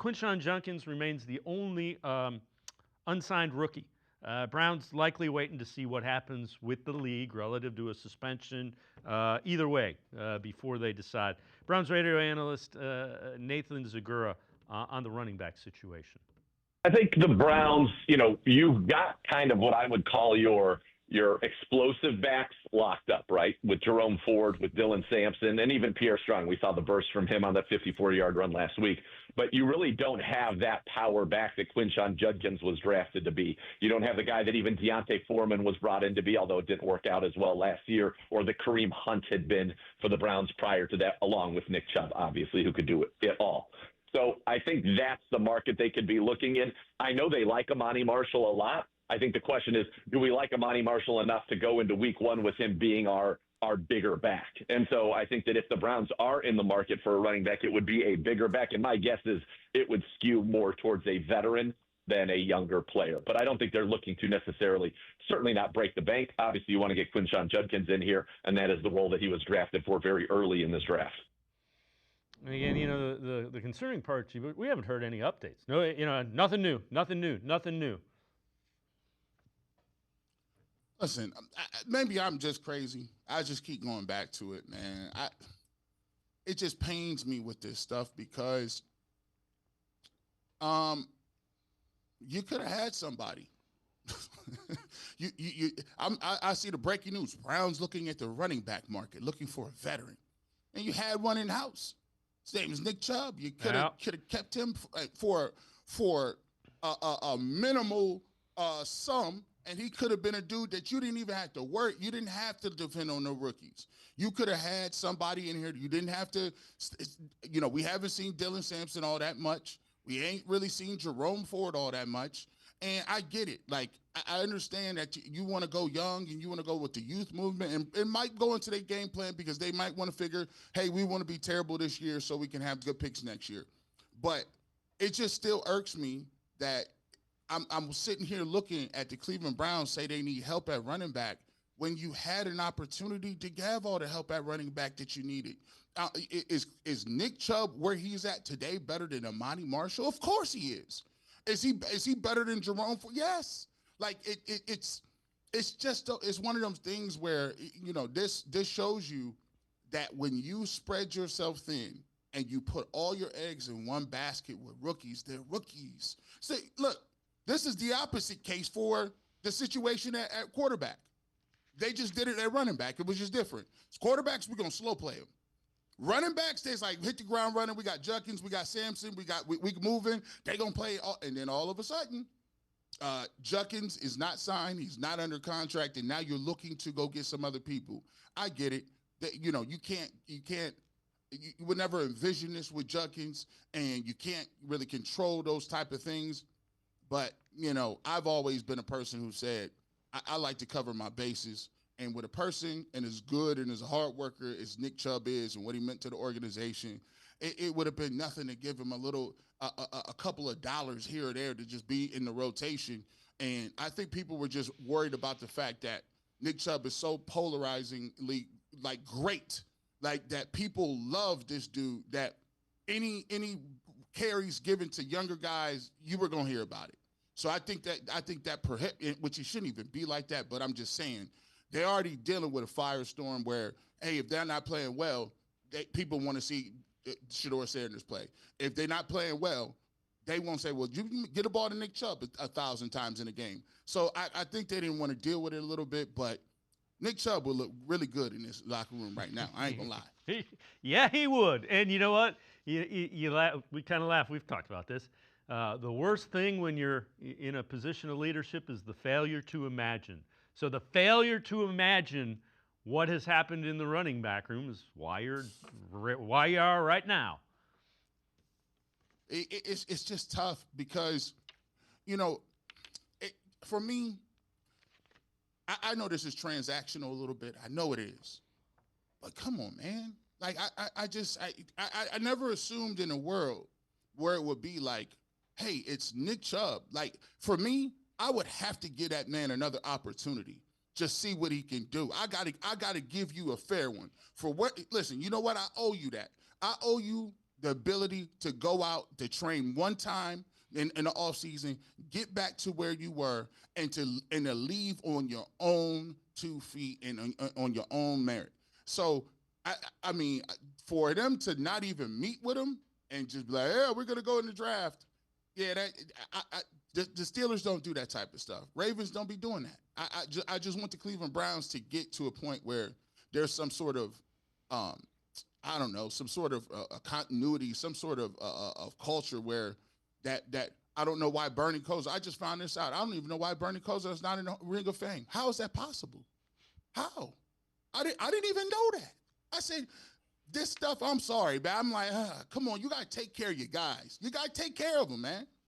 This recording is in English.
Quinshon Judkins remains the only unsigned rookie. Browns likely waiting to see what happens with the league relative to a suspension. Either way, before they decide. Browns radio analyst Nathan Zegura on the running back situation. I think the Browns, you've got kind of what I would call your explosive backs locked up, right? With Jerome Ford, with Dylan Sampson, and even Pierre Strong. We saw the burst from him on that 54-yard run last week. But you really don't have that power back that Quinshon Judkins was drafted to be. You don't have the guy that even Deontay Foreman was brought in to be, although it didn't work out as well last year, or the Kareem Hunt had been for the Browns prior to that, along with Nick Chubb, obviously, who could do it all. So I think that's the market they could be looking in. I know they like Amani Marshall a lot. I think the question is, do we like Amani Marshall enough to go into week one with him being our bigger back? And so I think that if the Browns are in the market for a running back, it would be a bigger back. And my guess is it would skew more towards a veteran than a younger player. But I don't think they're looking to necessarily, certainly not break the bank. Obviously, you want to get Quinshon Judkins in here, and that is the role that he was drafted for very early in this draft. And again, the concerning part, we haven't heard any updates. No, nothing new. Listen, maybe I'm just crazy. I just keep going back to it, man. It just pains me with this stuff because you could have had somebody. I see the breaking news. Browns looking at the running back market, looking for a veteran. And you had one in-house. His name is Nick Chubb. You could have kept him for a minimal sum, and he could have been a dude that you didn't even have to work. You didn't have to depend on the rookies. You could have had somebody in here. You didn't have to, we haven't seen Dylan Sampson all that much. We ain't really seen Jerome Ford all that much. And I get it. Like, I understand that you want to go young and you want to go with the youth movement, and it might go into their game plan because they might want to figure, hey, we want to be terrible this year so we can have good picks next year. But it just still irks me that I'm sitting here looking at the Cleveland Browns say they need help at running back when you had an opportunity to have all the help at running back that you needed. Is Nick Chubb where he's at today better than Amani Marshall? Of course he is. Is he better than Jerome Ford? Yes. Like it's one of those things where this shows you that when you spread yourself thin and you put all your eggs in one basket with rookies, they're rookies. See, look, this is the opposite case for the situation at quarterback. They just did it at running back. It was just different. It's quarterbacks, we're gonna slow play them. Running backs, there's like hit the ground running. We got Judkins, we got Sampson, we moving. They gonna play, and then all of a sudden, Judkins is not signed. He's not under contract, and now you're looking to go get some other people. I get it. That you would never envision this with Judkins, and you can't really control those type of things. But I've always been a person who said I like to cover my bases. And with a person and as good and as a hard worker as Nick Chubb is and what he meant to the organization, it would have been nothing to give him a couple of dollars here or there to just be in the rotation. And I think people were just worried about the fact that Nick Chubb is so polarizingly great, like that people love this dude, that any carries given to younger guys, you were going to hear about it. So I think that which it shouldn't even be like that, but I'm just saying, they're already dealing with a firestorm where, hey, if they're not playing well, people want to see Shedeur Sanders play. If they're not playing well, they won't say, well, you get a ball to Nick Chubb 1,000 times in a game. So I think they didn't want to deal with it a little bit, but Nick Chubb would look really good in this locker room right now. I ain't going to lie. Yeah, he would. And you know what? You laugh, we kind of laugh. We've talked about this. The worst thing when you're in a position of leadership is the failure to imagine. So the failure to imagine what has happened in the running back room is why you are right now. It's just tough because, for me, I know this is transactional a little bit. I know it is. But come on, man. Like, I never assumed in a world where it would be like, hey, it's Nick Chubb. Like, for me, I would have to give that man another opportunity. Just see what he can do. I gotta give you a fair one. For what? Listen, you know what? I owe you that. I owe you the ability to go out to train one time in the off season, get back to where you were, and to leave on your own 2 feet and on your own merit. So I mean, for them to not even meet with him and just be like, yeah, we're gonna go in the draft. Yeah, the Steelers don't do that type of stuff. Ravens don't be doing that. I just want the Cleveland Browns to get to a point where there's some sort of I don't know, some sort of a continuity, some sort of culture where that I don't know why Bernie Kosar. I just found this out. I don't even know why Bernie Kosar is not in the Ring of Fame. How is that possible? How? I didn't even know that. I said, this stuff, I'm sorry, but I'm like, come on, you got to take care of your guys. You got to take care of them, man.